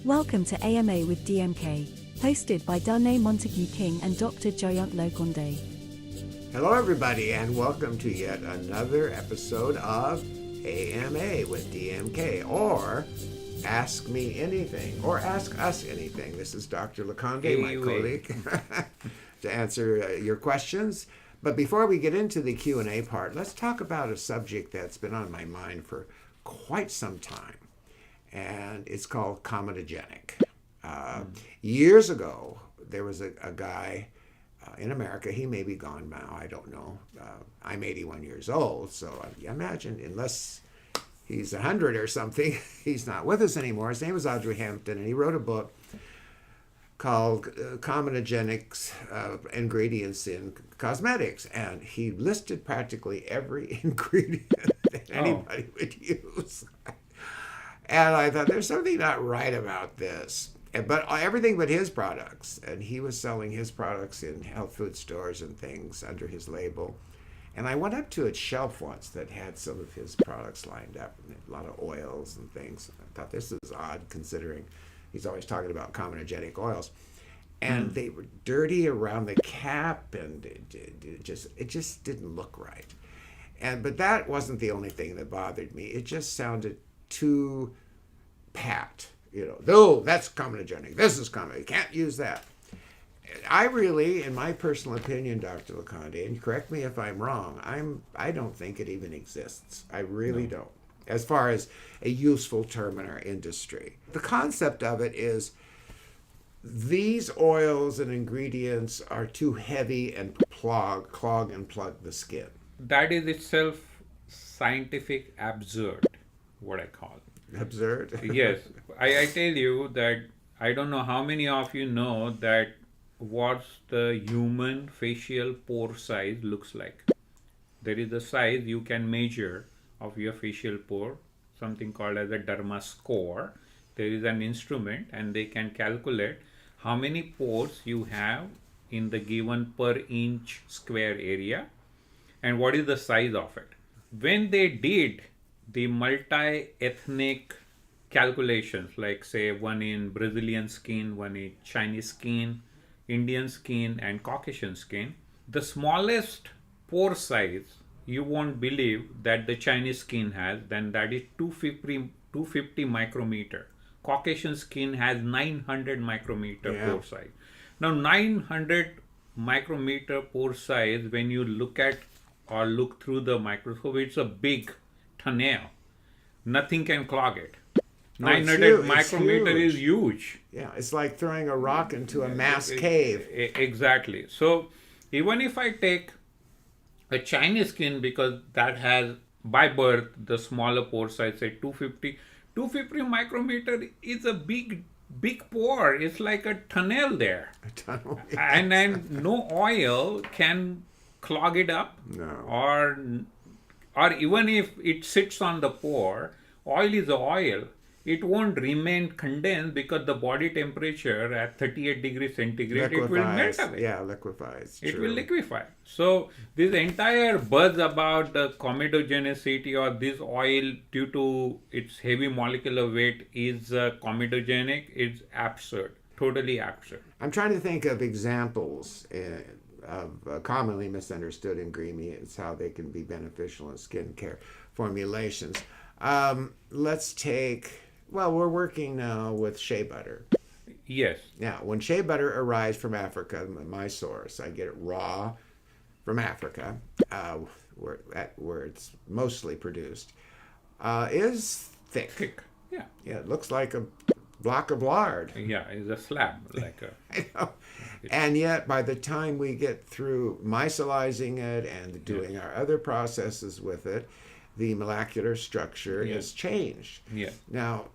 Welcome to AMA with DMK, hosted by Darnay Montague King and Dr. Jayant Lokonde. Hello, everybody, and welcome to yet another episode of AMA with DMK, or Ask Me Anything, or Ask Us Anything. This is Dr. Lokonde, my colleague, to answer your questions. But before we get into the Q&A part, let's talk about a subject that's been on my mind for quite some time, and it's called comedogenic. Years ago, there was a guy in America. He may be gone now, I don't know. I'm 81 years old, so I imagine unless he's 100 or something, he's not with us anymore. His name was Audrey Hampton, and he wrote a book called Comedogenic Ingredients in Cosmetics, and he listed practically every ingredient that anybody would use. And I thought, there's something not right about this. But everything but his products. And he was selling his products in health food stores and things under his label. And I went up to its shelf once that had some of his products lined up, and a lot of oils and things. I thought, this is odd, considering he's always talking about comedogenic oils. And they were dirty around the cap, and it just didn't look right. But that wasn't the only thing that bothered me. It just sounded too pat. No, that's comedogenic. This is comedogenic. You can't use that. I really, in my personal opinion, Dr. Lokonde, and correct me if I'm wrong, I don't think it even exists. I really don't, as far as a useful term in our industry. The concept of it is these oils and ingredients are too heavy and clog and plug the skin. That is itself scientific absurd, what I call. Absurd? Yes. I tell you that I don't know how many of you know that what's the human facial pore size looks like. There is a size you can measure of your facial pore, something called as a derma score. There is an instrument, and they can calculate how many pores you have in the given per inch square area and what is the size of it. When they did the multi-ethnic calculations, like say one in Brazilian skin, one in Chinese skin, Indian skin, and Caucasian skin, the smallest pore size you won't believe that the Chinese skin has, then that is 250 micrometer. Caucasian skin has 900 micrometer pore size. Now 900 micrometer pore size, when you look at or look through the microscope, it's a big tunnel. Nothing can clog it. 900 micrometer is huge. Yeah, it's like throwing a rock into a mass cave. Exactly. So even if I take a Chinese skin, because that has by birth the smaller pore size, say 250 micrometer is a big pore. It's like a tunnel there. A tunnel. Yes. And then no oil can clog it up. No. Or even if it sits on the pore, oil is oil. It won't remain condensed because the body temperature at 38 degrees centigrade, it will melt away. Yeah, liquefies. It will liquefy. So this entire buzz about the comedogenicity or this oil due to its heavy molecular weight is comedogenic, is absurd, totally absurd. I'm trying to think of examples of commonly misunderstood ingredients, how they can be beneficial in skincare formulations. Let's take, we're working now with shea butter. Yes. Now, when shea butter arrives from Africa, my source, I get it raw from Africa, where it's mostly produced, is thick. Yeah. Yeah, it looks like a block of lard. Yeah, it's a slab. I know. And yet, by the time we get through micellizing it and doing our other processes with it, the molecular structure is changed. Yeah. Now,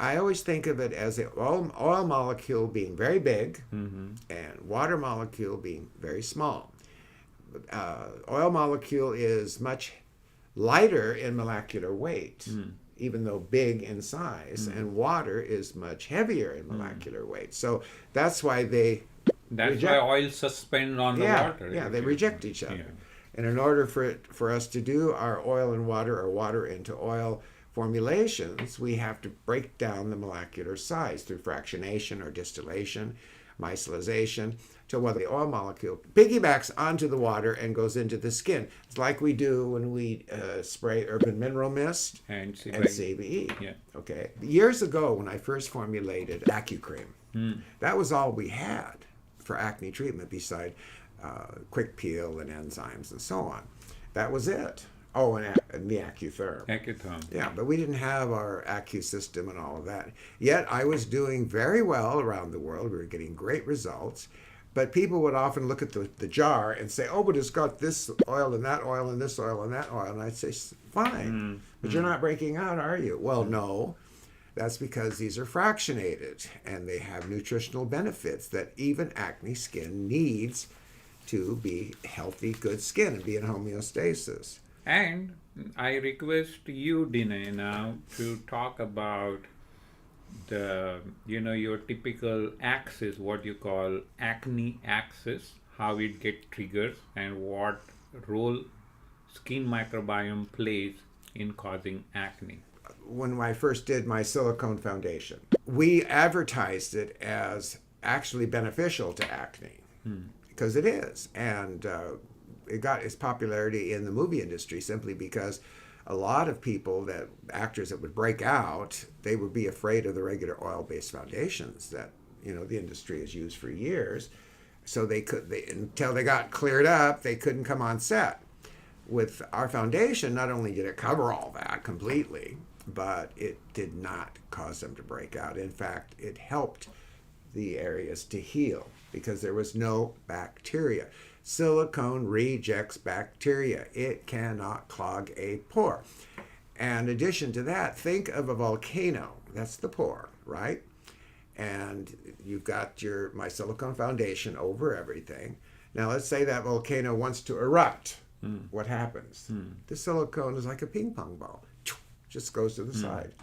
I always think of it as an oil molecule being very big and water molecule being very small. Oil molecule is much lighter in molecular weight, even though big in size, and water is much heavier in molecular weight. So that's why That's why oil suspend on the water. Yeah, they reject each other. And in order for us to do our oil and water or water into oil formulations, we have to break down the molecular size through fractionation or distillation, micellization, till whether the oil molecule piggybacks onto the water and goes into the skin. It's like we do when we spray urban mineral mist And CBE. Yeah. Okay. Years ago, when I first formulated AccuCream, that was all we had for acne treatment beside quick peel and enzymes and so on. That was it. Oh, and the AccuTherm. Acetone. Yeah, but we didn't have our Accu system and all of that. Yet I was doing very well around the world. We were getting great results. But people would often look at the jar and say, oh, but it's got this oil and that oil and this oil and that oil. And I'd say, fine, but you're not breaking out, are you? Well, no. That's because these are fractionated and they have nutritional benefits that even acne skin needs to be healthy, good skin and be in homeostasis. And I request you, Dine, now to talk about your typical axis, what you call acne axis, how it gets triggered, and what role skin microbiome plays in causing acne. When I first did my silicone foundation, we advertised it as actually beneficial to acne, because it is. And it got its popularity in the movie industry simply because a lot of people, actors that would break out, they would be afraid of the regular oil-based foundations that the industry has used for years. So until they got cleared up, they couldn't come on set. With our foundation, not only did it cover all that completely, but it did not cause them to break out. In fact, it helped the areas to heal because there was no bacteria. Silicone rejects bacteria. It cannot clog a pore. And in addition to that, think of a volcano. That's the pore, right? And you've got my silicone foundation over everything. Now let's say that volcano wants to erupt. What happens? The silicone is like a ping pong ball. Just goes to the side.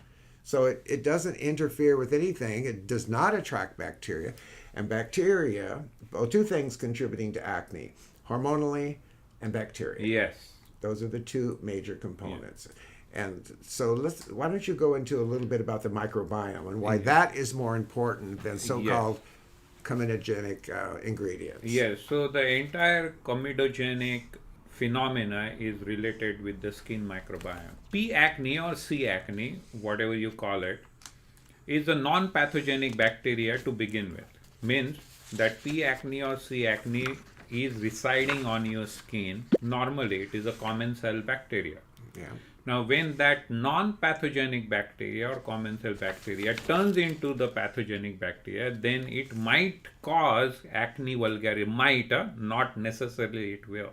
So it doesn't interfere with anything. It does not attract bacteria. And bacteria, two things contributing to acne, hormonally and bacteria. Yes. Those are the two major components. Yeah. And so why don't you go into a little bit about the microbiome and why that is more important than so-called comedogenic ingredients. Yes, so the entire comedogenic phenomena is related with the skin microbiome. P. acne or C. acne, whatever you call it, is a non-pathogenic bacteria to begin with. Means that P. acne or C. acne is residing on your skin. Normally, it is a common cell bacteria. Yeah. Now, when that non-pathogenic bacteria or common cell bacteria turns into the pathogenic bacteria, then it might cause acne vulgaris. Might, not necessarily it will.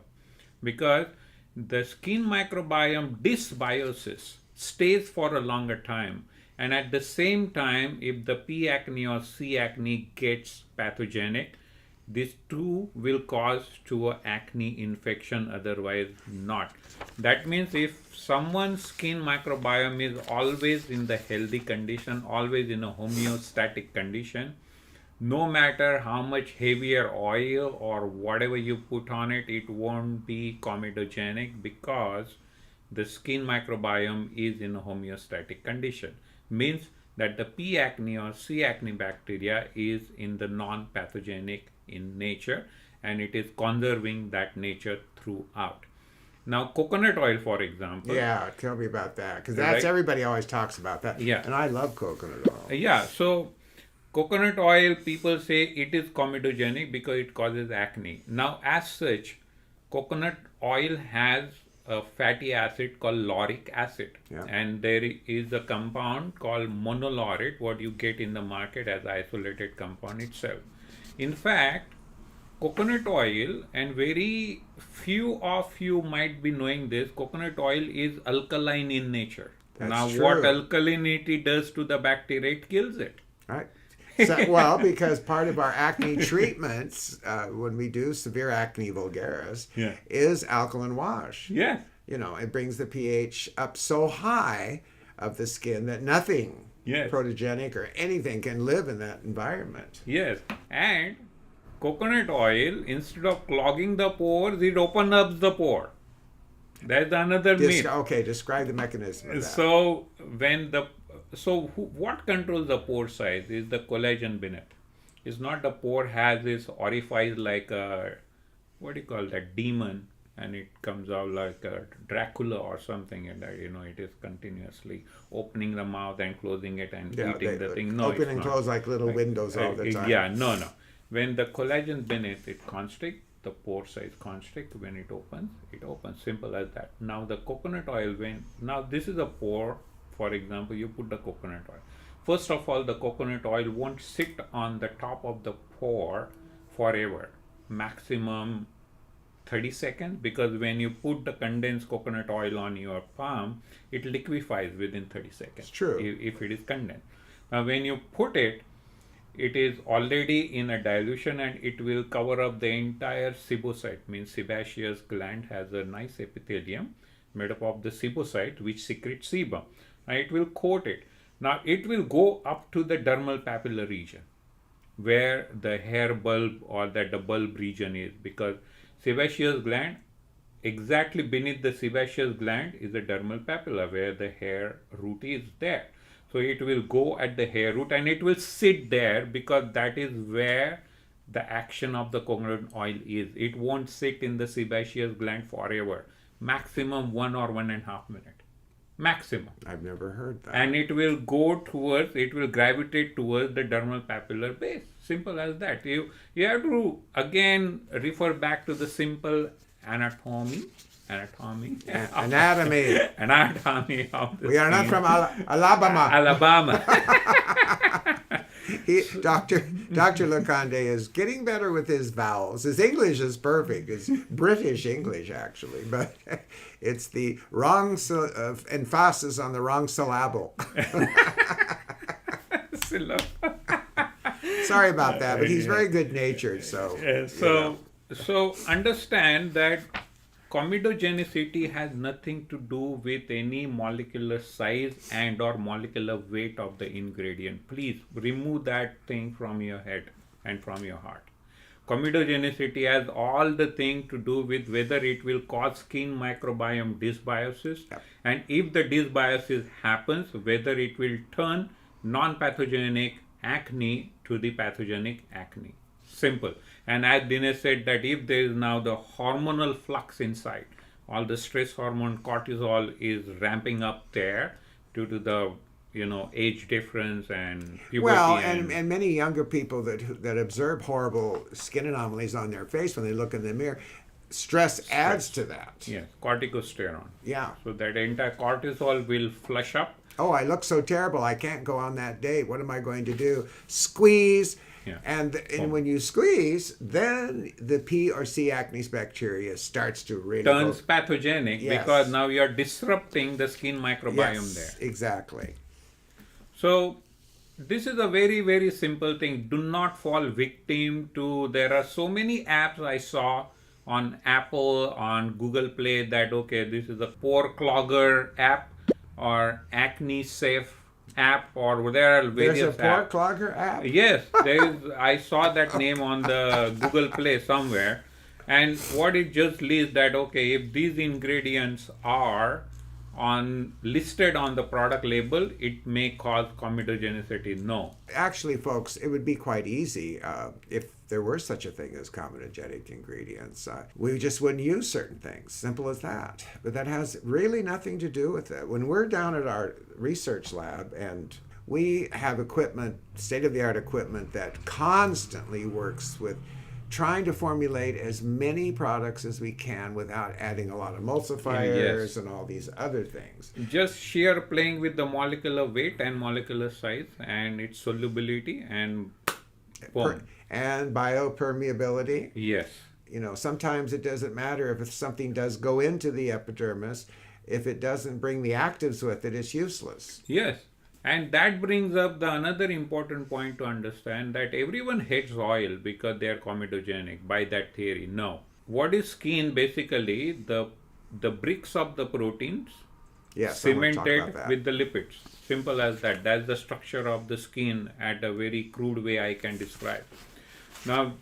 Because the skin microbiome dysbiosis stays for a longer time. And at the same time, if the P. acne or C. acne gets pathogenic, these two will cause to an acne infection, otherwise not. That means if someone's skin microbiome is always in the healthy condition, always in a homeostatic condition, no matter how much heavier oil or whatever you put on it, it won't be comedogenic because the skin microbiome is in a homeostatic condition. Means that the P. acne or C. acne bacteria is in the non-pathogenic in nature and it is conserving that nature throughout. Now, coconut oil, for example. Yeah, tell me about that because that's everybody always talks about that. Yeah. And I love coconut oil. Yeah, so coconut oil, people say it is comedogenic because it causes acne. Now, as such, coconut oil has a fatty acid called lauric acid. Yeah. And there is a compound called monolaurate, what you get in the market as isolated compound itself. In fact, coconut oil, and very few of you might be knowing this, coconut oil is alkaline in nature. That's now, true. what alkalinity does to the bacteria, it kills it. Right. So, well, because part of our acne treatments, when we do severe acne vulgaris, is alkaline wash. Yeah. It brings the pH up so high of the skin that nothing protogenic or anything can live in that environment. Yes. And coconut oil, instead of clogging the pores, it opens up the pore. That's another myth. Okay, describe the mechanism of that. So what controls the pore size is the collagen beneath. It's not the pore has this orifice like a, what do you call that, demon, and it comes out like a Dracula or something, and that, it is continuously opening the mouth and closing it and eating the thing. No, open and close like little windows all the time. Yeah, no. When the collagen beneath it constrict, the pore size constrict. When it opens, simple as that. Now the coconut oil, now this is a pore. For example, you put the coconut oil. First of all, the coconut oil won't sit on the top of the pore forever. Maximum 30 seconds, because when you put the condensed coconut oil on your palm, it liquefies within 30 seconds. It's true. If it is condensed. Now when you put it, it is already in a dilution and it will cover up the entire sebocyte, means sebaceous gland has a nice epithelium made up of the sebocyte which secretes sebum. Now it will coat it. Now it will go up to the dermal papilla region where the hair bulb or that the bulb region is, because sebaceous gland, exactly beneath the sebaceous gland is the dermal papilla where the hair root is there. So it will go at the hair root and it will sit there because that is where the action of the coconut oil is. It won't sit in the sebaceous gland forever. Maximum 1 or 1.5 minutes. Maximum. I've never heard that. And it will gravitate towards the dermal papillar base. Simple as that. You have to again refer back to the simple anatomy Anatomy. Anatomy of the We are not from Alabama. Dr. Leconde is getting better with his vowels. His English is perfect. It's British English, actually, but it's the wrong emphasis on the wrong syllable. Sorry about that, but he's very good-natured. So understand that comedogenicity has nothing to do with any molecular size and or molecular weight of the ingredient. Please remove that thing from your head and from your heart. Comedogenicity has all the thing to do with whether it will cause skin microbiome dysbiosis, and if the dysbiosis happens, whether it will turn non-pathogenic acne to the pathogenic acne. Simple. And as Dinesh said, that if there is now the hormonal flux inside, all the stress hormone cortisol is ramping up there due to the age difference and puberty. Well, and many younger people that observe horrible skin anomalies on their face when they look in the mirror, stress adds to that. Yes, corticosterone. Yeah. So that entire cortisol will flush up. Oh, I look so terrible. I can't go on that date. What am I going to do? Squeeze. Yeah. And when you squeeze, then the P or C acnes bacteria starts to really turns pathogenic. Yes. Because now you are disrupting the skin microbiome there. Exactly. So this is a very, very simple thing. Do not fall victim to, there are so many apps I saw on Apple, on Google Play that, okay, this is a pore-clogger app or acne safe app, or there are various There's a pore-clogger app? Yes, I saw that name on the Google Play somewhere, and what it just lists that, okay, if these ingredients are listed on the product label, it may cause comedogenicity. No. Actually, folks, it would be quite easy if there were such a thing as comedogenic ingredients. We just wouldn't use certain things. Simple as that. But that has really nothing to do with it. When we're down at our research lab and we have equipment, state-of-the-art equipment that constantly works with trying to formulate as many products as we can without adding a lot of emulsifiers and all these other things. Just sheer playing with the molecular weight and molecular size and its solubility and boom. And biopermeability. Yes. Sometimes it doesn't matter if something does go into the epidermis. If it doesn't bring the actives with it, it's useless. Yes. And that brings up the another important point to understand, that everyone hates oil because they are comedogenic by that theory. No. What is skin? Basically, the bricks of the proteins cemented with the lipids. Simple as that. That's the structure of the skin at a very crude way I can describe. Now,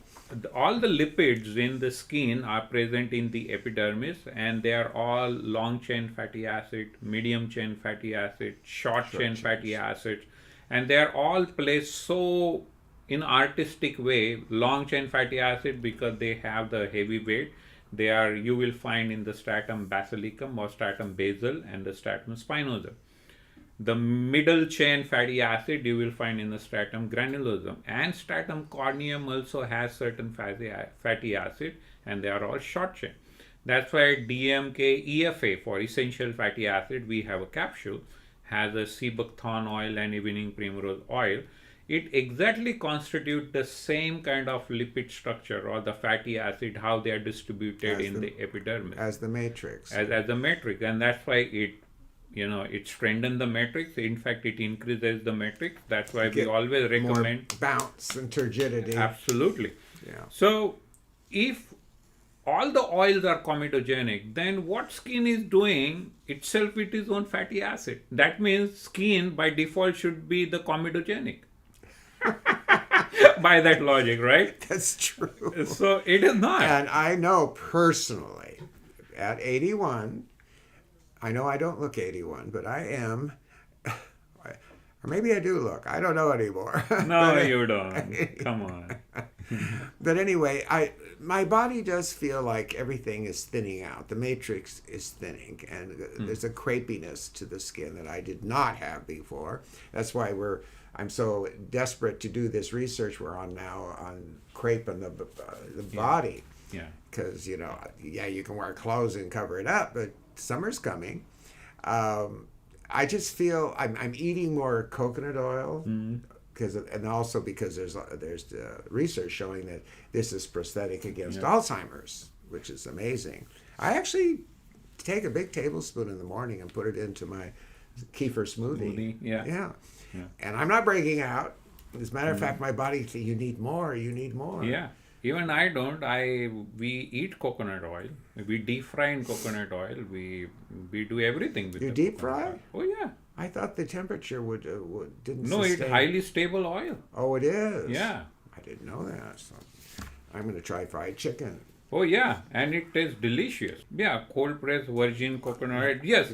all the lipids in the skin are present in the epidermis, and they are all long chain fatty acid, medium chain fatty acid, short chain fatty acids, and they are all placed so in artistic way. Long chain fatty acid, because they have the heavy weight, they are, you will find in the stratum basilicum or stratum basal and the stratum spinosum. The middle chain fatty acid you will find in the stratum granulosum, and stratum corneum also has certain fatty acid, and they are all short chain. That's why DMK EFA, for essential fatty acid, we have a capsule, has a sea buckthorn oil and evening primrose oil. It exactly constitutes the same kind of lipid structure or the fatty acid, how they are distributed in the epidermis. As the matrix. As the matrix. And that's why it strengthens the matrix. In fact, it increases the matrix. That's why we always recommend more bounce and turgidity. Absolutely. Yeah. So if all the oils are comedogenic, then what skin is doing itself with its own fatty acid? That means skin by default should be the comedogenic. By that logic, right? That's true. So it is not. And I know personally, at 81, I know I don't look 81, but I am, or maybe I do look. I don't know anymore. No, you don't. Come on. But anyway, my body does feel like everything is thinning out. The matrix is thinning, and there's a crepiness to the skin that I did not have before. That's why I'm so desperate to do this research we're on now on crepe and the body. Yeah. Because, you can wear clothes and cover it up, but summer's coming. I just feel I'm eating more coconut oil, and also because there's research showing that this is prosthetic against Alzheimer's, which is amazing. I actually take a big tablespoon in the morning and put it into my kefir smoothie. Yeah. And I'm not breaking out. As a matter of fact, my body says, you need more. Yeah. Even I don't. We eat coconut oil. We deep fry in coconut oil. We do everything with it. You deep fry? Oh yeah. I thought the temperature didn't No, sustain. it's highly stable oil. Oh, it is? Yeah. I didn't know that. So I'm going to try fried chicken. Oh yeah, and it tastes delicious. Yeah, cold pressed virgin coconut oil. Yes,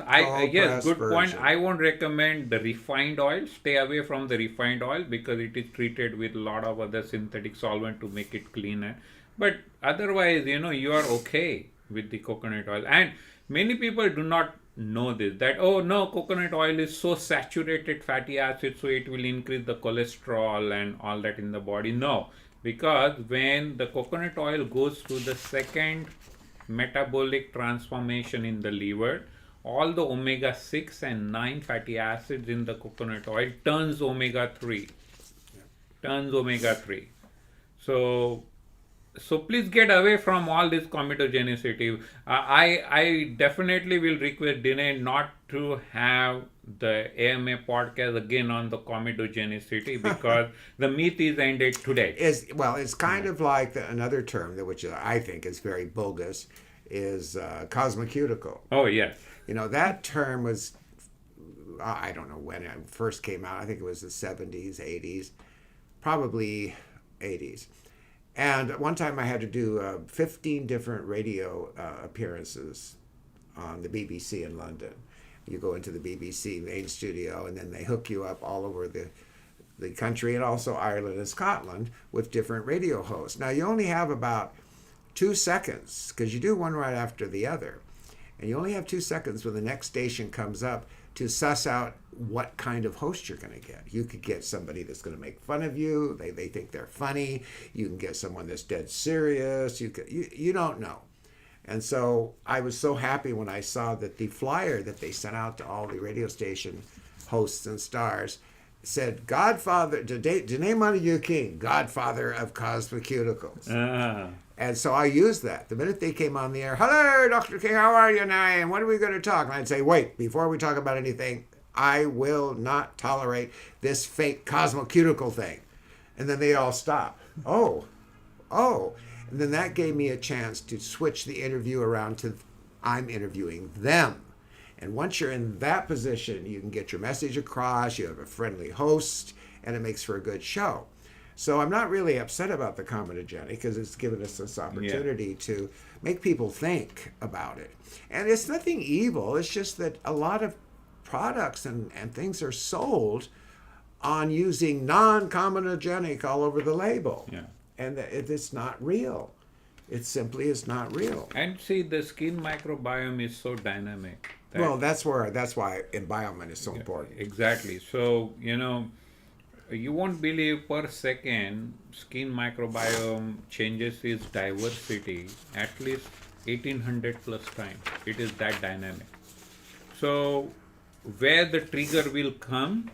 yes, good point. I won't recommend the refined oil. Stay away from the refined oil because it is treated with a lot of other synthetic solvent to make it cleaner. But otherwise, you are okay with the coconut oil. And many people do not know this, that, oh no, coconut oil is so saturated fatty acid, so it will increase the cholesterol and all that in the body. No. Because when the coconut oil goes through the second metabolic transformation in the liver, all the omega-6 and 9 fatty acids in the coconut oil turns omega-3. So please get away from all this comedogenicity. I definitely will request Dinesh not to have the AMA podcast again on the comedogenicity because the myth is ended today. It's kind of like another term which I think is very bogus is cosmocuticle. Oh, yes. That term was, I don't know when it first came out. I think it was the 70s, 80s, probably 80s. And one time I had to do 15 different radio appearances on the BBC in London. You go into the BBC main studio, and then they hook you up all over the country and also Ireland and Scotland with different radio hosts. Now, you only have about 2 seconds, because you do one right after the other. And you only have 2 seconds when the next station comes up to suss out what kind of host you're going to get. You could get somebody that's going to make fun of you. They think they're funny. You can get someone that's dead serious. You don't know. And so I was so happy when I saw that the flyer that they sent out to all the radio station hosts and stars said, Godfather, Danae Montague King, Godfather of Cosmocuticals. And so I used that. The minute they came on the air, hello, Dr. King, how are you now? And what are we going to talk? And I'd say, wait, before we talk about anything, I will not tolerate this fake cosmocuticle thing. And then they all stop. Oh. And then that gave me a chance to switch the interview around to I'm interviewing them. And once you're in that position, you can get your message across, you have a friendly host, and it makes for a good show. So I'm not really upset about the comedogenic because it's given us this opportunity to make people think about it. And it's nothing evil. It's just that a lot of products and things are sold on using non-comedogenic all over the label. Yeah. And it's not real. It simply is not real. And see, the skin microbiome is so dynamic. Well, that's why environment is so important. Exactly. So, you won't believe per second skin microbiome changes its diversity at least 1800 plus times. It is that dynamic. So where the trigger will come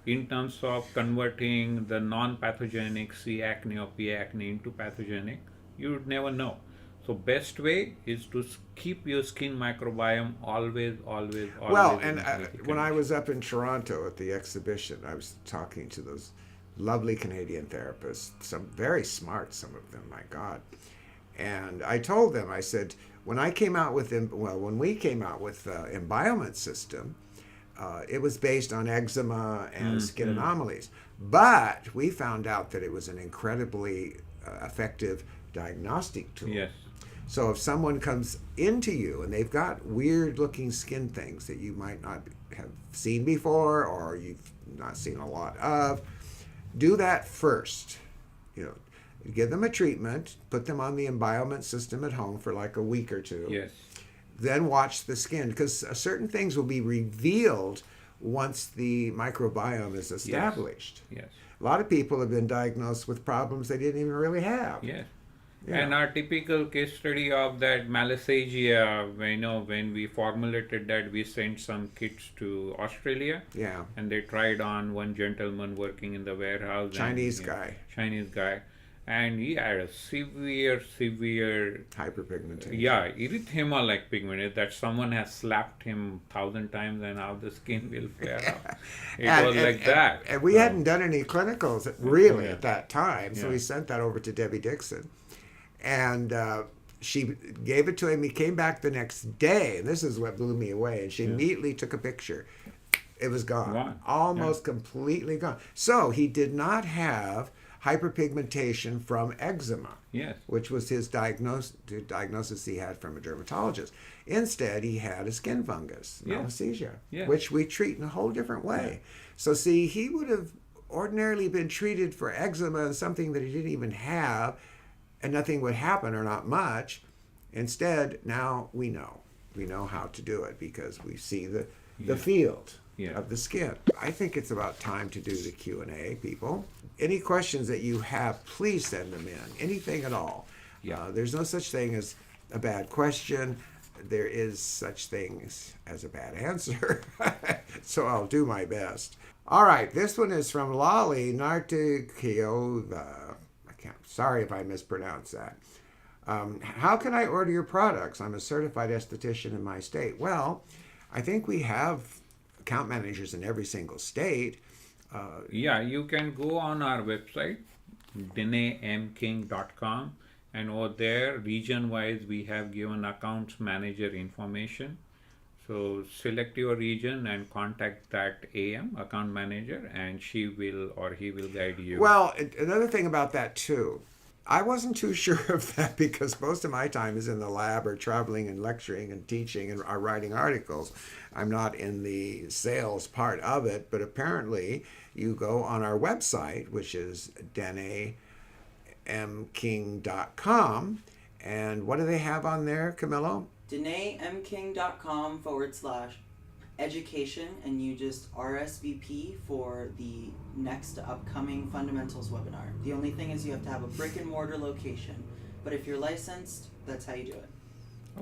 in terms of converting the non-pathogenic C. acne or P. acne into pathogenic, you would never know. So best way is to keep your skin microbiome always. Well, and when I was up in Toronto at the exhibition, I was talking to those lovely Canadian therapists, some very smart, some of them, my God. And I told them, I said, when we came out with Environment System, it was based on eczema and skin anomalies. But we found out that it was an incredibly effective diagnostic tool. Yes. So if someone comes into you and they've got weird looking skin things that you might not have seen before or you've not seen a lot of, do that first. Give them a treatment, put them on the Environment System at home for like a week or two. Yes. Then watch the skin, because certain things will be revealed once the microbiome is established. Yes. A lot of people have been diagnosed with problems they didn't even really have. Yes. Yeah. And our typical case study of that Malassezia, when we formulated that, we sent some kits to Australia. Yeah. And they tried on one gentleman working in the warehouse. Chinese guy. And he had a severe hyperpigmentation. Yeah, erythema-like pigment that someone has slapped him 1,000 times and now the skin will flare up. It was like that. And we hadn't done any clinicals really at that time, so Yeah. we sent that over to Debbie Dixon. And she gave it to him. He came back the next day, and this is what blew me away. And she immediately took a picture. It was gone. Almost completely gone. So he did not have hyperpigmentation from eczema, which was his diagnosis he had from a dermatologist. Instead, he had a skin fungus, Malassezia, which we treat in a whole different way. So see, he would have ordinarily been treated for eczema and something that he didn't even have, and nothing would happen or not much. Instead, now we know. We know how to do it because we see the field of the skin. I think it's about time to do the Q&A, people. Any questions that you have, please send them in. Anything at all. There's no such thing as a bad question. There is such things as a bad answer. So I'll do my best. All right, this one is from Lali Nartikiova. Sorry if I mispronounce that. How can I order your products? I'm a certified esthetician in my state. Well, I think we have account managers in every single state. You can go on our website, DeneMking.com, and over there, region-wise, we have given accounts manager information. So select your region and contact that AM, account manager, and she will or he will guide you. Well, another thing about that too, I wasn't too sure of that because most of my time is in the lab or traveling and lecturing and teaching and writing articles. I'm not in the sales part of it, but apparently you go on our website, which is DeneMking.com, and what do they have on there, Camillo? DeneMking.com/education, and you just RSVP for the next upcoming fundamentals webinar. The only thing is you have to have a brick and mortar location, but if you're licensed, that's how you do it.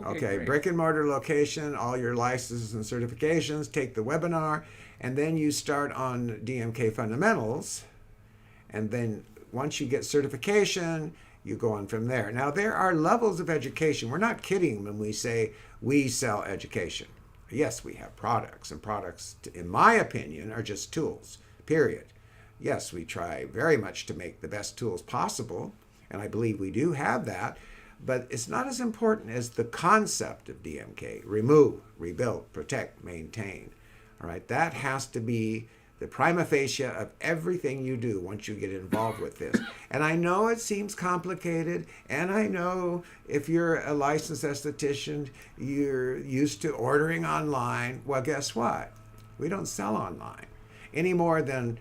Okay, brick and mortar location, all your licenses and certifications, take the webinar, and then you start on DMK fundamentals, and then once you get certification, you go on from there. Now, there are levels of education. We're not kidding when we say we sell education. Yes, we have products, and products, in my opinion, are just tools, period. Yes, we try very much to make the best tools possible, and I believe we do have that, but it's not as important as the concept of DMK. Remove, rebuild, protect, maintain. All right, that has to be the prima facie of everything you do once you get involved with this. And I know it seems complicated, and I know if you're a licensed esthetician, you're used to ordering online. Well, guess what? We don't sell online any more than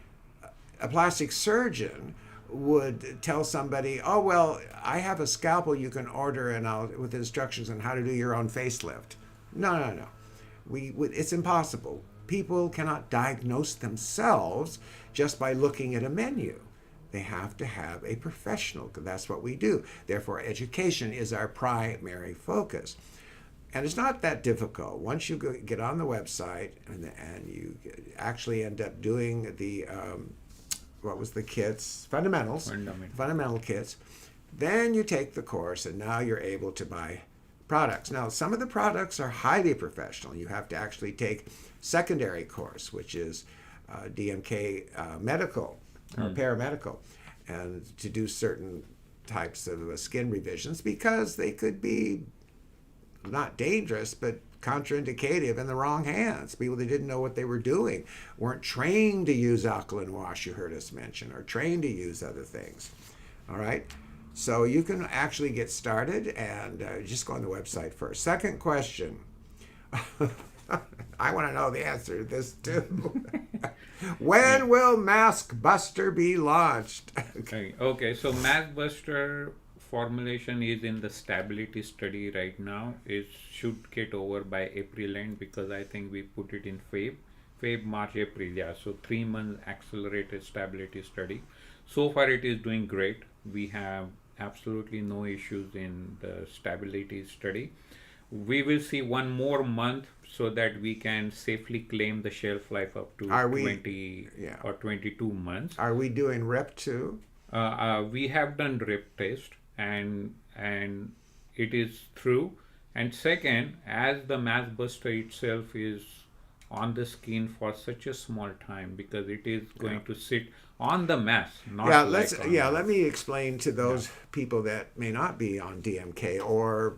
a plastic surgeon would tell somebody, oh, well, I have a scalpel you can order and with instructions on how to do your own facelift. No. It's impossible. People cannot diagnose themselves just by looking at a menu. They have to have a professional, because that's what we do. Therefore, education is our primary focus. And it's not that difficult. Once you get on the website and you actually end up doing the, what was the kits? Fundamental kits. Then you take the course, and now you're able to buy products. Now, some of the products are highly professional. You have to actually take secondary course, which is DMK medical or paramedical, and to do certain types of skin revisions, because they could be not dangerous, but contraindicative in the wrong hands. People that didn't know what they were doing, weren't trained to use alkaline wash, you heard us mention, or trained to use other things. All right? So you can actually get started, and just go on the website first. Second question. I want to know the answer to this too. When will Mask Buster be launched? Okay, so Mask Buster formulation is in the stability study right now. It should get over by April end, because I think we put it in Feb, March, April, yeah. So 3 months accelerated stability study. So far it is doing great. We have absolutely no issues in the stability study. We will see 1 more month so that we can safely claim the shelf life up to 20 or 22 months. Are we doing RIP too? We have done RIP test, and it is through. And second, as the Mask Buster itself is on the skin for such a small time, because it is going to sit on the mask. Not let me explain to those people that may not be on DMK or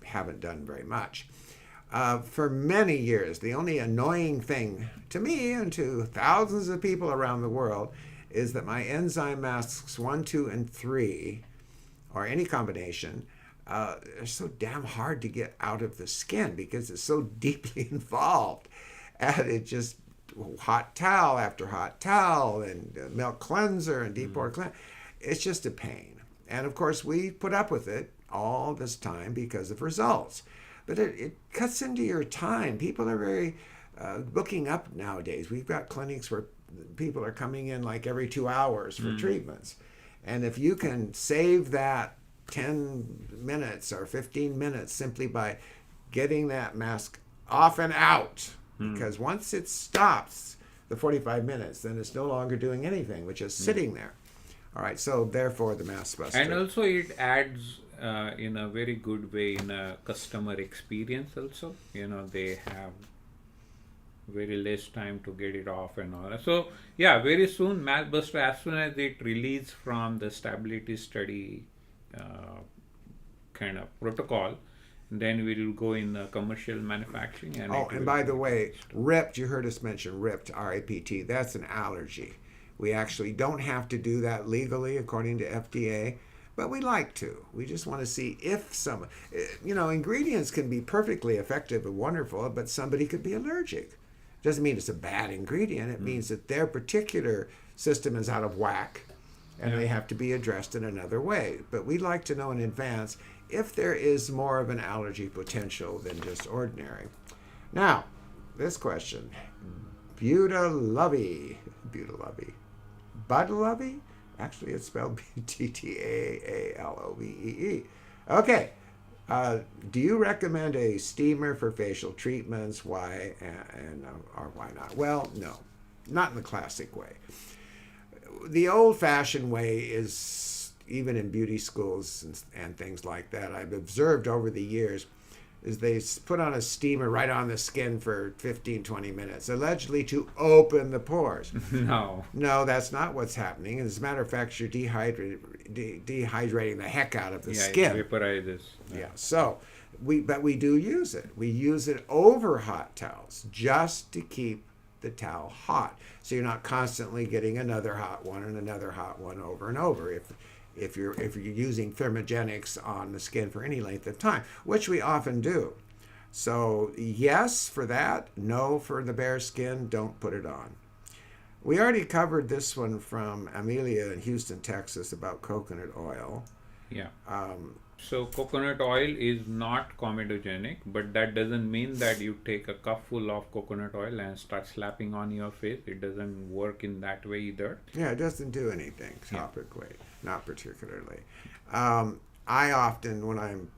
haven't done very much. For many years, the only annoying thing to me and to thousands of people around the world is that my enzyme masks 1, 2, and 3, or any combination, are so damn hard to get out of the skin because it's so deeply involved. And it just, hot towel after hot towel, and milk cleanser and deep pore cleanser. It's just a pain. And of course, we put up with it all this time because of results. But it cuts into your time. People are very booking up nowadays. We've got clinics where people are coming in like every 2 hours for treatments. And if you can save that 10 minutes or 15 minutes simply by getting that mask off and out, because once it stops the 45 minutes, then it's no longer doing anything, which is sitting there. All right, so therefore the Mask Buster. And also it adds in a very good way in a customer experience also. They have very less time to get it off and all that. So yeah, very soon Mask Buster, as soon as it released from the stability study kind of protocol, then we will go in commercial manufacturing. And by the way, RIPT, you heard us mention RIPT, R-A-P-T, that's an allergy. We actually don't have to do that legally according to FDA, but we like to. We just want to see if some, ingredients can be perfectly effective and wonderful, but somebody could be allergic. Doesn't mean it's a bad ingredient. It means that their particular system is out of whack and they have to be addressed in another way. But we'd like to know in advance if there is more of an allergy potential than just ordinary. Now, this question, Butalovy. Butalovy? Actually, it's spelled B-T-T-A-A-L-O-V-E-E. Okay. Do you recommend a steamer for facial treatments? Why or why not? Well, no, not in the classic way. The old-fashioned way is, even in beauty schools and things like that, I've observed over the years, is they put on a steamer right on the skin for 15, 20 minutes, allegedly to open the pores. No, that's not what's happening. As a matter of fact, you're dehydrating the heck out of the skin. It vaporizes. Yeah. So, we do use it. We use it over hot towels just to keep the towel hot. So you're not constantly getting another hot one and another hot one over and over. If you're using thermogenics on the skin for any length of time, which we often do. So yes for that, no for the bare skin, don't put it on. We already covered this one from Amelia in Houston, Texas about coconut oil. Yeah. So coconut oil is not comedogenic, but that doesn't mean that you take a cupful of coconut oil and start slapping on your face. It doesn't work in that way either. Yeah, it doesn't do anything topically, not particularly. I often, when I'm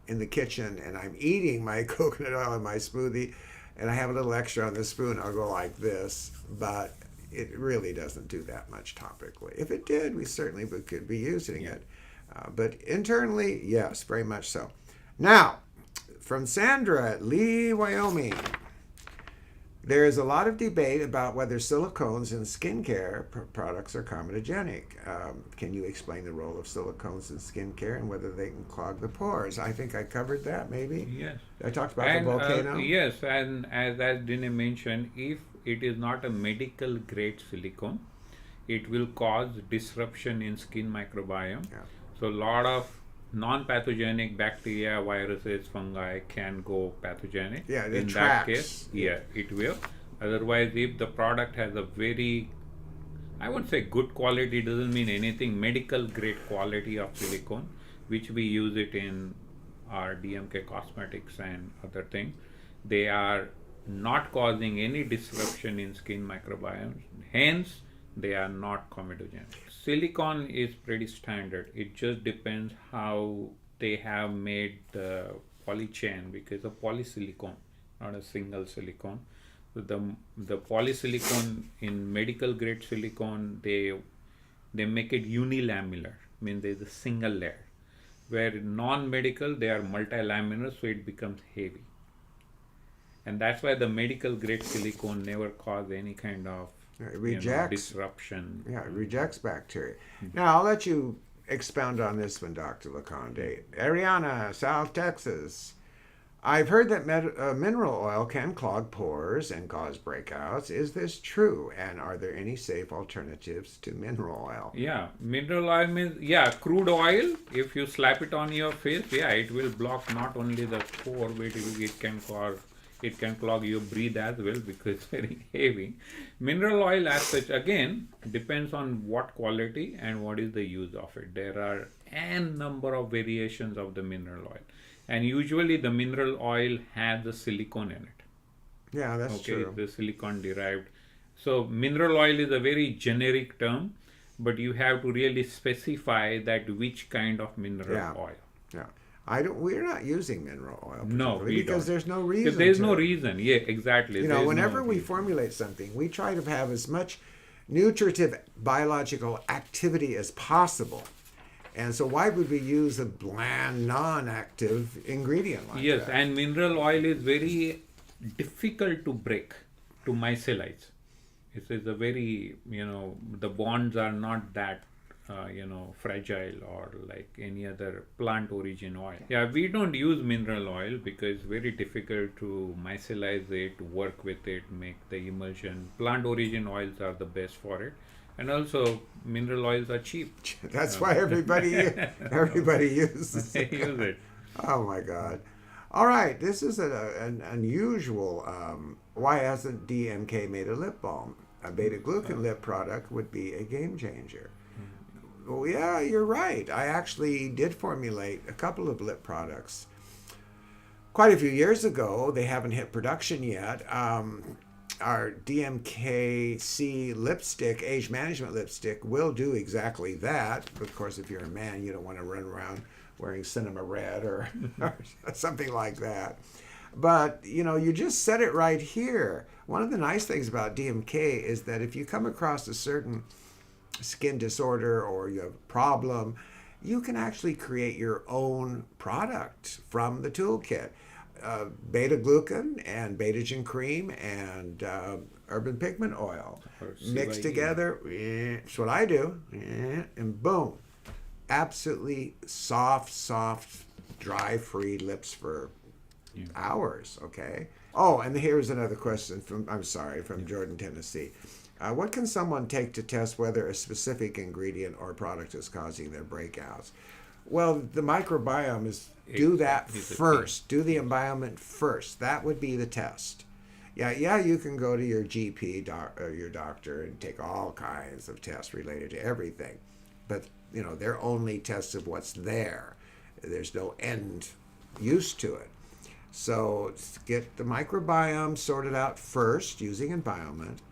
in the kitchen and I'm eating my coconut oil in my smoothie and I have a little extra on the spoon, I'll go like this, but it really doesn't do that much topically. If it did, we certainly could be using it. But internally, yes, very much so. Now, from Sandra at Lee, Wyoming. There is a lot of debate about whether silicones in skincare products are comedogenic. Can you explain the role of silicones in skincare and whether they can clog the pores? I think I covered that, maybe? Yes. I talked about the volcano? Yes, and as Dine mentioned, if it is not a medical grade silicone, it will cause disruption in skin microbiome. Yeah. So a lot of non-pathogenic bacteria, viruses, fungi can go pathogenic. Yeah, it in tracks. That case, yeah, it will. Otherwise, if the product has a very, I won't say good quality, doesn't mean anything, medical grade quality of silicone, which we use it in our DMK cosmetics and other things, they are not causing any disruption in skin microbiome. Hence, they are not comedogenic. Silicone is pretty standard. It just depends how they have made the polychain, because of polysilicone, not a single silicone. So the polysilicone in medical grade silicone, they make it unilamellar, means there's a single layer. Where non-medical, they are multilaminar, so it becomes heavy. And that's why the medical grade silicone never cause any kind of disruption. Yeah, it rejects bacteria. Now, I'll let you expound on this one, Dr. LeConte. Ariana, South Texas. I've heard that mineral oil can clog pores and cause breakouts. Is this true? And are there any safe alternatives to mineral oil? Yeah, mineral oil means, crude oil. If you slap it on your face, it will block not only the pore, but it can clog your breath as well because it's very heavy. Mineral oil as such, again, depends on what quality and what is the use of it. There are n number of variations of the mineral oil. And usually the mineral oil has the silicone in it. Yeah, that's true. The silicone derived. So mineral oil is a very generic term, but you have to really specify that which kind of mineral oil. Yeah. We're not using mineral oil. No, because there's no reason. There's no reason. Yeah, exactly. Whenever we formulate something, we try to have as much nutritive biological activity as possible. And so why would we use a bland, non-active ingredient like that? Yes, and mineral oil is very difficult to break, to micelize. It is a very, the bonds are not that fragile or like any other plant origin oil. Yeah, we don't use mineral oil because it's very difficult to micelize it, work with it, make the emulsion. Plant origin oils are the best for it. And also, mineral oils are cheap. That's why everybody uses it. Use it. Oh my God. All right, this is an unusual, why hasn't DMK made a lip balm? A beta-glucan lip product would be a game changer. Well, yeah, you're right. I actually did formulate a couple of lip products quite a few years ago. They haven't hit production yet. Our DMKC lipstick, age management lipstick, will do exactly that. Of course, if you're a man, you don't want to run around wearing cinema red or something like that. But, you just said it right here. One of the nice things about DMK is that if you come across a certain skin disorder or you have a problem, you can actually create your own product from the toolkit. Beta-glucan and betagen cream and urban pigment oil mixed together. That's what I do. And boom, absolutely soft, dry-free lips for hours. Okay. Oh, and here's another question from Jordan, Tennessee. What can someone take to test whether a specific ingredient or product is causing their breakouts? Well, the microbiome is do that first. Do the environment first. That would be the test. Yeah, you can go to your GP or your doctor and take all kinds of tests related to everything. But, they're only tests of what's there. There's no end use to it. So get the microbiome sorted out first using environment.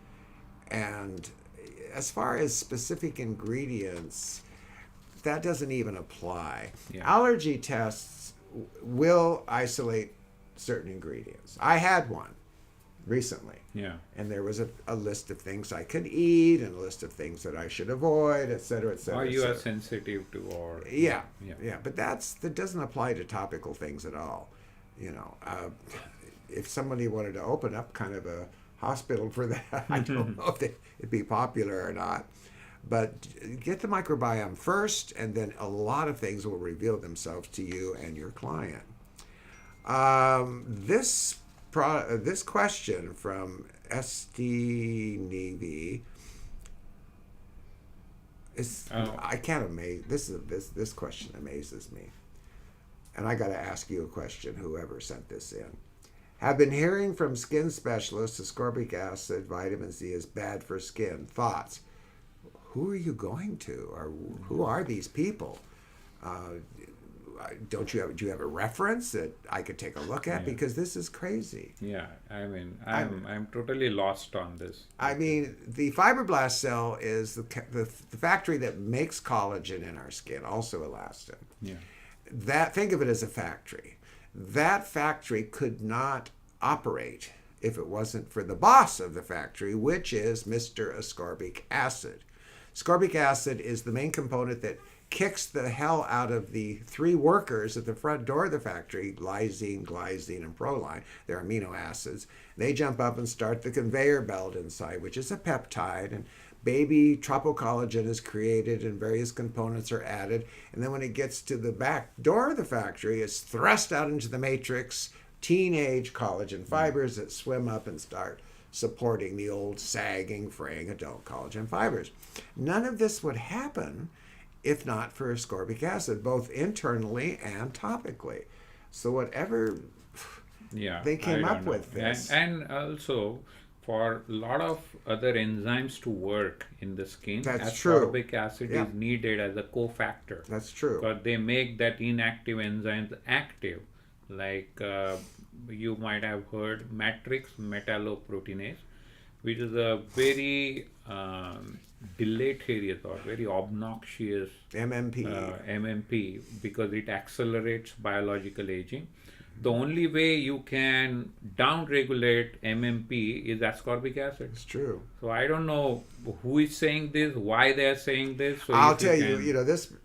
And as far as specific ingredients, that doesn't even apply. Yeah. Allergy tests will isolate certain ingredients. I had one recently. Yeah. And there was a list of things I could eat and a list of things that I should avoid, et cetera, et cetera. Or you et are cetera. sensitive to, or Yeah. But that doesn't apply to topical things at all. If somebody wanted to open up kind of a hospital for that, I don't know if it'd be popular or not. But get the microbiome first, and then a lot of things will reveal themselves to you and your client. This question from ST Navy is I can't amaze. This question amazes me, and I got to ask you a question. Whoever sent this in. Have been hearing from skin specialists ascorbic acid, vitamin C is bad for skin. Thoughts? Who are you going to, or who are these people? Do you have a reference that I could take a look at? Yeah. Because this is crazy. Yeah, I mean, I'm totally lost on this. I mean, the fibroblast cell is the factory that makes collagen in our skin, also elastin. Yeah. Think of it as a factory. That factory could not operate if it wasn't for the boss of the factory, which is Mr. Ascorbic acid. Ascorbic acid is the main component that kicks the hell out of the three workers at the front door of the factory, lysine, glycine, and proline. They're amino acids. They jump up and start the conveyor belt inside, which is a peptide, and baby tropocollagen is created and various components are added. And then when it gets to the back door of the factory, it's thrust out into the matrix, teenage collagen fibers that swim up and start supporting the old sagging, fraying adult collagen fibers. None of this would happen if not for ascorbic acid, both internally and topically. So whatever they came up with this. And also, for a lot of other enzymes to work in the skin, ascorbic acid is needed as a cofactor. That's true. Because they make that inactive enzymes active. Like you might have heard matrix metalloproteinase, which is a very deleterious or very obnoxious MMP because it accelerates biological aging. The only way you can downregulate MMP is ascorbic acid. It's true. So I don't know who is saying this, why they are saying this. So I'll tell you,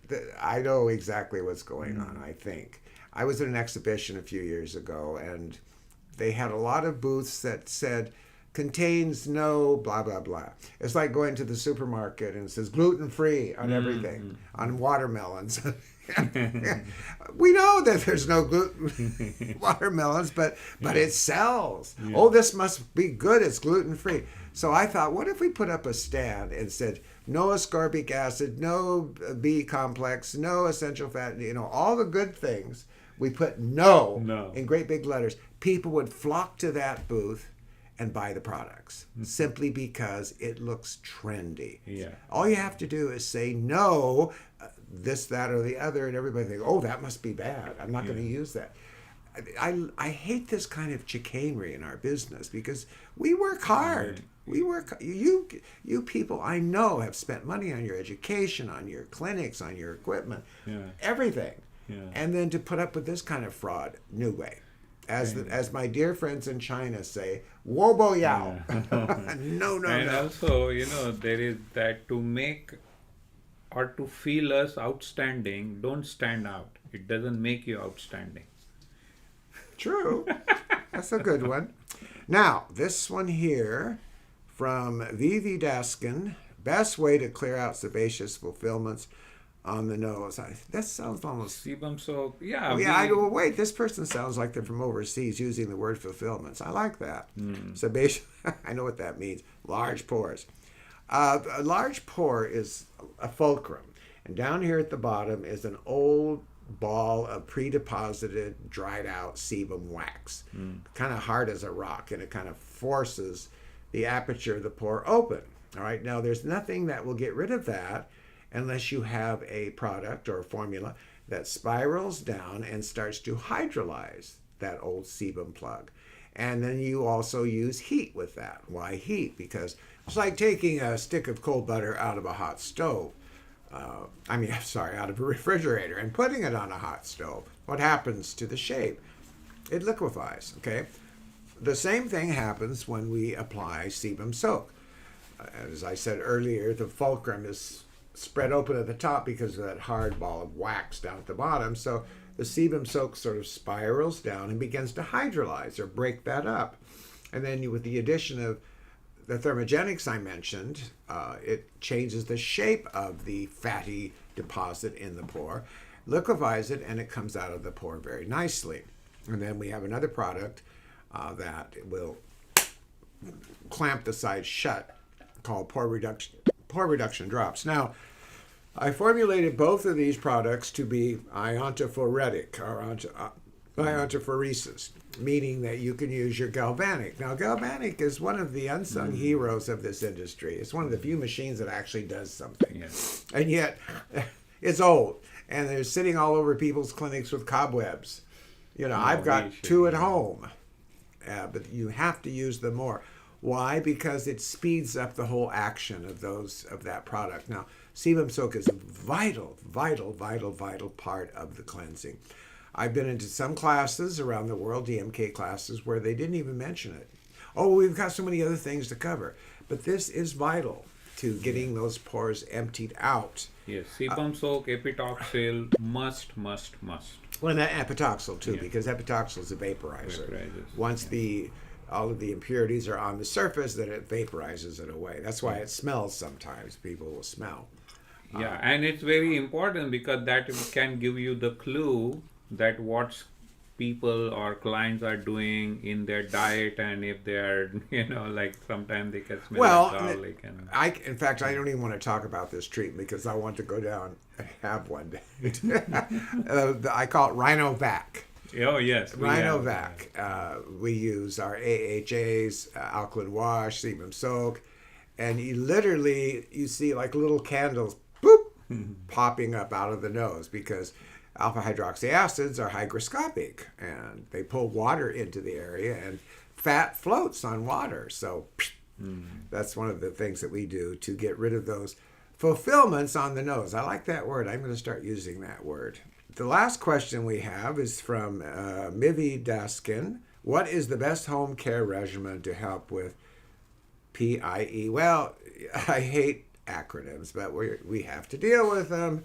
I know exactly what's going on, I think. I was at an exhibition a few years ago, and they had a lot of booths that said, contains no blah, blah, blah. It's like going to the supermarket and it says gluten-free on everything, on watermelons. We know that there's no gluten watermelons, but it sells. Yeah. Oh, this must be good. It's gluten-free. So I thought, what if we put up a stand and said, no ascorbic acid, no B complex, no essential fat, all the good things. We put no in great big letters. People would flock to that booth and buy the products simply because it looks trendy. Yeah. All you have to do is say no, this, that, or the other, and everybody thinks, oh, that must be bad. I'm not going to use that. I hate this kind of chicanery in our business because we work hard. We work. You people I know have spent money on your education, on your clinics, on your equipment, everything. Yeah. And then to put up with this kind of fraud, no way. As my dear friends in China say, wo bo yao. No. And also, there is that to make or to feel us outstanding, don't stand out. It doesn't make you outstanding. True. That's a good one. Now, this one here from Vivi Daskin. Best way to clear out sebaceous fulfillments. on the nose. That sounds almost... Sebum soak. Yeah. Oh, yeah, I go, well, wait, this person sounds like they're from overseas using the word fulfillments. I like that. So basically, I know what that means. Large pores. A large pore is a fulcrum. And down here at the bottom is an old ball of pre-deposited, dried out sebum wax. Kind of hard as a rock, and it kind of forces the aperture of the pore open. All right, now there's nothing that will get rid of that unless you have a product or a formula that spirals down and starts to hydrolyze that old sebum plug. And then you also use heat with that. Why heat? Because it's like taking a stick of cold butter out of a hot stove. Out of a refrigerator and putting it on a hot stove. What happens to the shape? It liquefies, okay? The same thing happens when we apply sebum soak. As I said earlier, the fulcrum is spread open at the top because of that hard ball of wax down at the bottom. So the sebum soak sort of spirals down and begins to hydrolyze or break that up. And then with the addition of the thermogenics I mentioned, it changes the shape of the fatty deposit in the pore, liquefies it, and it comes out of the pore very nicely. And then we have another product that will clamp the sides shut, called pore reduction drops. Now, I formulated both of these products to be iontophoretic or iontophoresis, meaning that you can use your galvanic. Now, galvanic is one of the unsung heroes of this industry. It's one of the few machines that actually does something. Yes. And yet, it's old, and they're sitting all over people's clinics with cobwebs. I've got two at home, but you have to use them more. Why? Because it speeds up the whole action of that product. Now, sebum soak is a vital part of the cleansing. I've been into some classes around the world, DMK classes, where they didn't even mention it. Oh, we've got so many other things to cover. But this is vital to getting those pores emptied out. Yes, sebum soak, epitoxyl, must. Well, and that epitoxyl too, because epitoxyl is a vaporizer. Once all of the impurities are on the surface, then it vaporizes it away. That's why it smells sometimes. People will smell. Yeah, and it's very important because that can give you the clue that what people or clients are doing in their diet, and if they're, like sometimes they can smell garlic. In fact, I don't even want to talk about this treatment because I want to go down and have one day. I call it Rhinovac. Oh, yes. Rhinovac. We use our AHAs, alkaline wash, sebum soak, and you see like little candles, boop, popping up out of the nose because alpha hydroxy acids are hygroscopic and they pull water into the area, and fat floats on water. So that's one of the things that we do to get rid of those fulfillments on the nose. I like that word. I'm going to start using that word. The last question we have is from Mivi Daskin. What is the best home care regimen to help with PIE? Well, I hate acronyms, but we have to deal with them.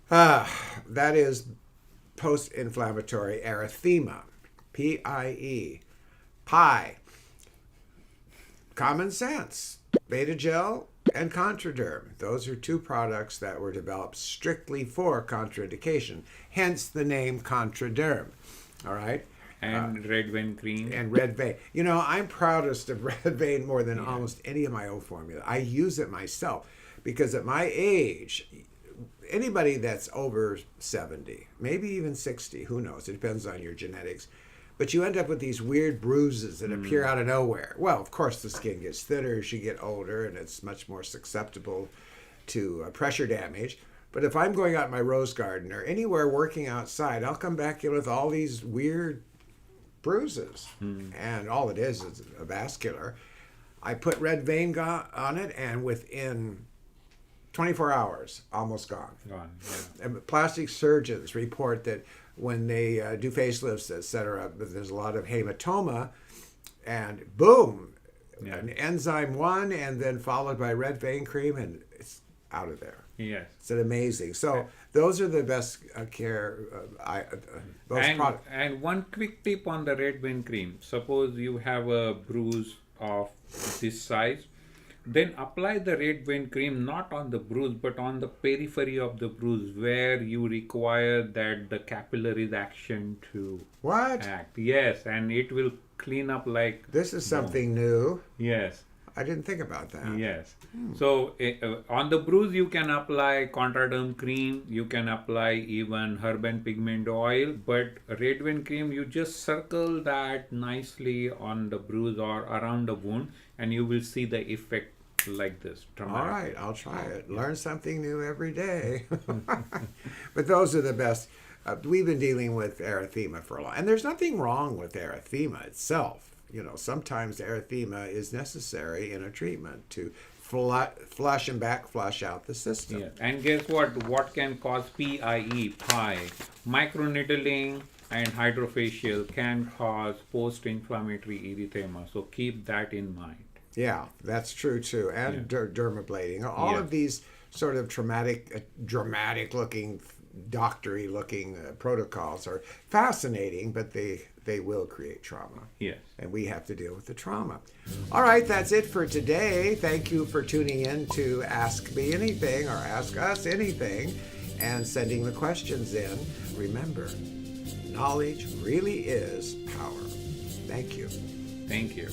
That is post-inflammatory erythema, PIE. PI. Common sense, Beta Gel, and Contraderm. Those are two products that were developed strictly for contraindication, hence the name Contraderm. All right? And red vein cream. And red vein. I'm proudest of red vein more than almost any of my old formula. I use it myself because at my age, anybody that's over 70, maybe even 60, who knows, it depends on your genetics, but you end up with these weird bruises that appear out of nowhere. Well, of course, the skin gets thinner as you get older, and it's much more susceptible to pressure damage. But if I'm going out in my rose garden or anywhere working outside, I'll come back in with all these weird bruises. And all it is a vascular. I put red vein on it, and within 24 hours, almost gone. And plastic surgeons report that when they do facelifts, etc., there's a lot of hematoma, and boom, an enzyme 1, and then followed by red vein cream, and it's out of there. Yes. It's amazing. So those are the best care, products. And one quick tip on the red vein cream. Suppose you have a bruise of this size. Then apply the red vein cream not on the bruise but on the periphery of the bruise where you require that the capillaries action to What? act. Yes, and it will clean up like This is something new. yes. I didn't think about that. Yes. So on the bruise you can apply contraderm cream, you can apply even herb and pigment oil, but red vein cream you just circle that nicely on the bruise or around the wound and you will see the effect like this. All Dramatic. right, I'll try it. Learn something new every day. But those are the best. We've been dealing with erythema for a while, and there's nothing wrong with erythema itself. You know, sometimes erythema is necessary in a treatment to flush and back flush out the system. Yeah. And guess what? What can cause PIE, microneedling and hydrofacial can cause post-inflammatory erythema. So keep that in mind. Yeah, that's true too. And dermablading. All of these sort of dramatic looking, doctory looking protocols are fascinating, but they will create trauma. Yes. And we have to deal with the trauma. All right, that's it for today. Thank you for tuning in to Ask Me Anything or Ask Us Anything and sending the questions in. Remember, knowledge really is power. Thank you. Thank you.